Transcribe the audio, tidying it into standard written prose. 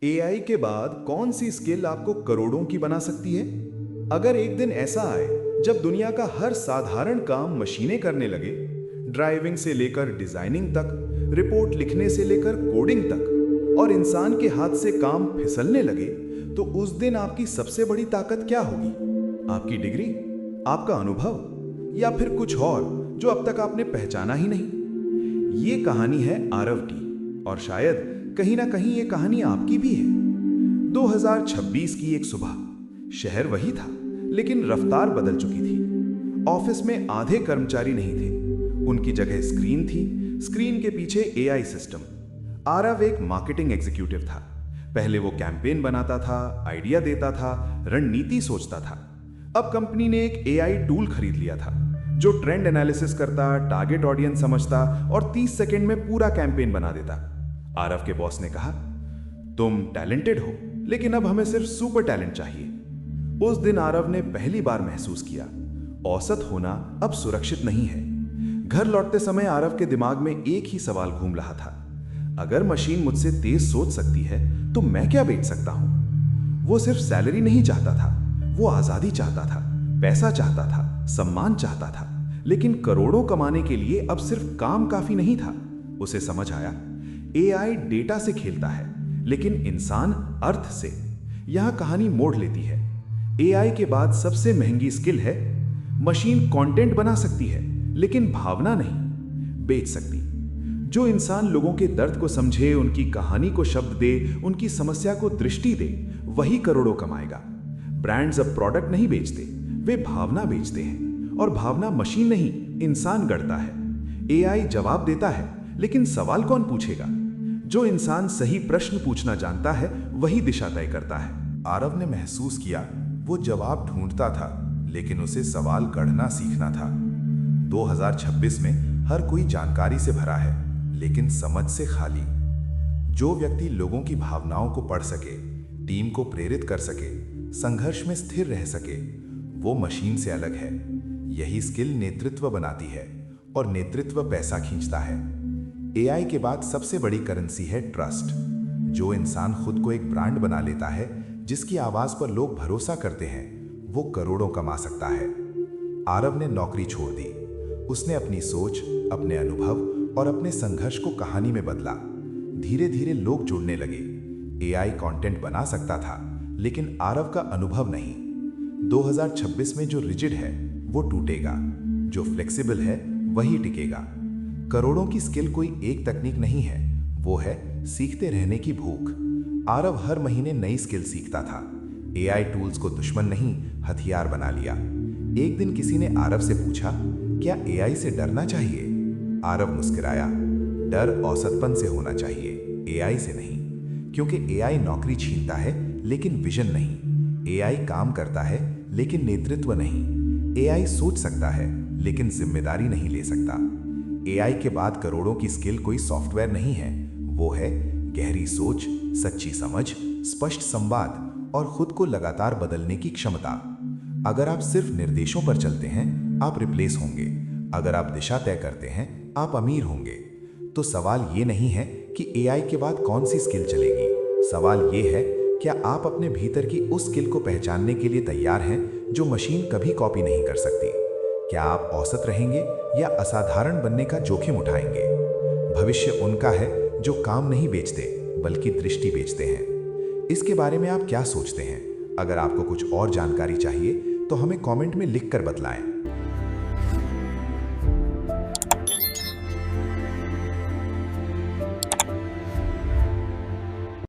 AI के बाद कौन सी स्किल आपको करोड़ों की बना सकती है? अगर एक दिन ऐसा आए जब दुनिया का हर साधारण काम मशीनें करने लगे, ड्राइविंग से लेकर डिजाइनिंग तक, रिपोर्ट लिखने से लेकर कोडिंग तक, और इंसान के हाथ से काम फिसलने लगे, तो उस दिन आपकी सबसे बड़ी ताकत क्या होगी? आपकी डिग्री, आपका अनुभव, या फिर कुछ और जो अब तक आपने पहचाना ही नहीं? ये कहानी है आरव की, और शायद कहीं ना कहीं ये कहानी आपकी भी है। 2026 की एक सुबह, शहर वही था, लेकिन रफ्तार बदल चुकी थी। ऑफिस में आधे कर्मचारी नहीं थे, उनकी जगह स्क्रीन थी, स्क्रीन के पीछे एआई सिस्टम। आरव एक मार्केटिंग एग्जीक्यूटिव था। पहले वो कैंपेन बनाता था, आइडिया देता था, रणनीति सोचता था। अब कंपनी ने एक एआई टूल खरीद लिया था जो ट्रेंड एनालिसिस करता, टारगेट ऑडियंस समझता और 30 सेकंड में पूरा कैंपेन बना देता। आरव के बॉस ने कहा, तुम टैलेंटेड हो, लेकिन अब हमें सिर्फ सुपर टैलेंट चाहिए। उस दिन आरव ने पहली बार महसूस किया, औसत होना अब सुरक्षित नहीं है। घर लौटते समय आरव के दिमाग में एक ही सवाल घूम रहा था, अगर मशीन मुझसे तेज सोच सकती है तो मैं क्या बेच सकता हूं? वो सिर्फ सैलरी नहीं चाहता था, वो आजादी चाहता था, पैसा चाहता था, सम्मान चाहता था, लेकिन करोड़ों कमाने के लिए अब सिर्फ काम काफी नहीं था। उसे समझ आया, एआई डेटा से खेलता है, लेकिन इंसान अर्थ से। यहां कहानी मोड़ लेती है। एआई के बाद सबसे महंगी स्किल है, मशीन कंटेंट बना सकती है, लेकिन भावना नहीं बेच सकती। जो इंसान लोगों के दर्द को समझे, उनकी कहानी को शब्द दे, उनकी समस्या को दृष्टि दे, वही करोड़ों कमाएगा। ब्रांड्स अब प्रोडक्ट नहीं बेचते, वे भावना बेचते हैं, और भावना मशीन नहीं, इंसान गढ़ता है। एआई जवाब देता है, लेकिन सवाल कौन पूछेगा? जो इंसान सही प्रश्न पूछना जानता है, वही दिशा तय करता है। आरव ने महसूस किया, वो जवाब ढूंढता था, लेकिन उसे सवाल गढ़ना सीखना था। 2026 में हर कोई जानकारी से भरा है, लेकिन समझ से खाली। जो व्यक्ति लोगों की भावनाओं को पढ़ सके, टीम को प्रेरित कर सके, संघर्ष में स्थिर रह सके, वो मशीन से अलग है। यही स्किल नेतृत्व बनाती है, और नेतृत्व पैसा खींचता है। एआई के बाद सबसे बड़ी करेंसी है ट्रस्ट। जो इंसान खुद को एक ब्रांड बना लेता है, जिसकी आवाज पर लोग भरोसा करते हैं, वो करोड़ों कमा सकता है। आरव ने नौकरी छोड़ दी। उसने अपनी सोच, अपने अनुभव और अपने संघर्ष को कहानी में बदला। धीरे धीरे लोग जुड़ने लगे। एआई कंटेंट बना सकता था, लेकिन आरव का अनुभव नहीं। 2026 में जो रिजिड है वो टूटेगा, जो फ्लेक्सिबल है वही टिकेगा। करोड़ों की स्किल कोई एक तकनीक नहीं है, वो है सीखते रहने की भूख। आरव हर महीने नई स्किल सीखता था। एआई टूल्स को दुश्मन नहीं, हथियार बना लिया। एक दिन किसी ने आरव से पूछा, क्या एआई से डरना चाहिए? आरव मुस्कुराया, डर औसतपन से होना चाहिए, एआई से नहीं। क्योंकि एआई नौकरी छीनता है, लेकिन विजन नहीं। एआई काम करता है, लेकिन नेतृत्व नहीं। एआई सोच सकता है, लेकिन जिम्मेदारी नहीं ले सकता। एआई के बाद करोड़ों की स्किल कोई सॉफ्टवेयर नहीं है, वो है गहरी सोच, सच्ची समझ, स्पष्ट संवाद और खुद को लगातार बदलने की क्षमता। अगर आप सिर्फ निर्देशों पर चलते हैं, आप रिप्लेस होंगे। अगर आप दिशा तय करते हैं, आप अमीर होंगे। तो सवाल ये नहीं है कि एआई के बाद कौन सी स्किल चलेगी। सवाल ये है, क्या आप अपने भीतर की उस स्किल को पहचानने के लिए तैयार हैं जो मशीन कभी कॉपी नहीं कर सकती? क्या आप औसत रहेंगे या असाधारण बनने का जोखिम उठाएंगे? भविष्य उनका है जो काम नहीं बेचते, बल्कि दृष्टि बेचते हैं। इसके बारे में आप क्या सोचते हैं? अगर आपको कुछ और जानकारी चाहिए तो हमें कमेंट में लिखकर बतलाएं।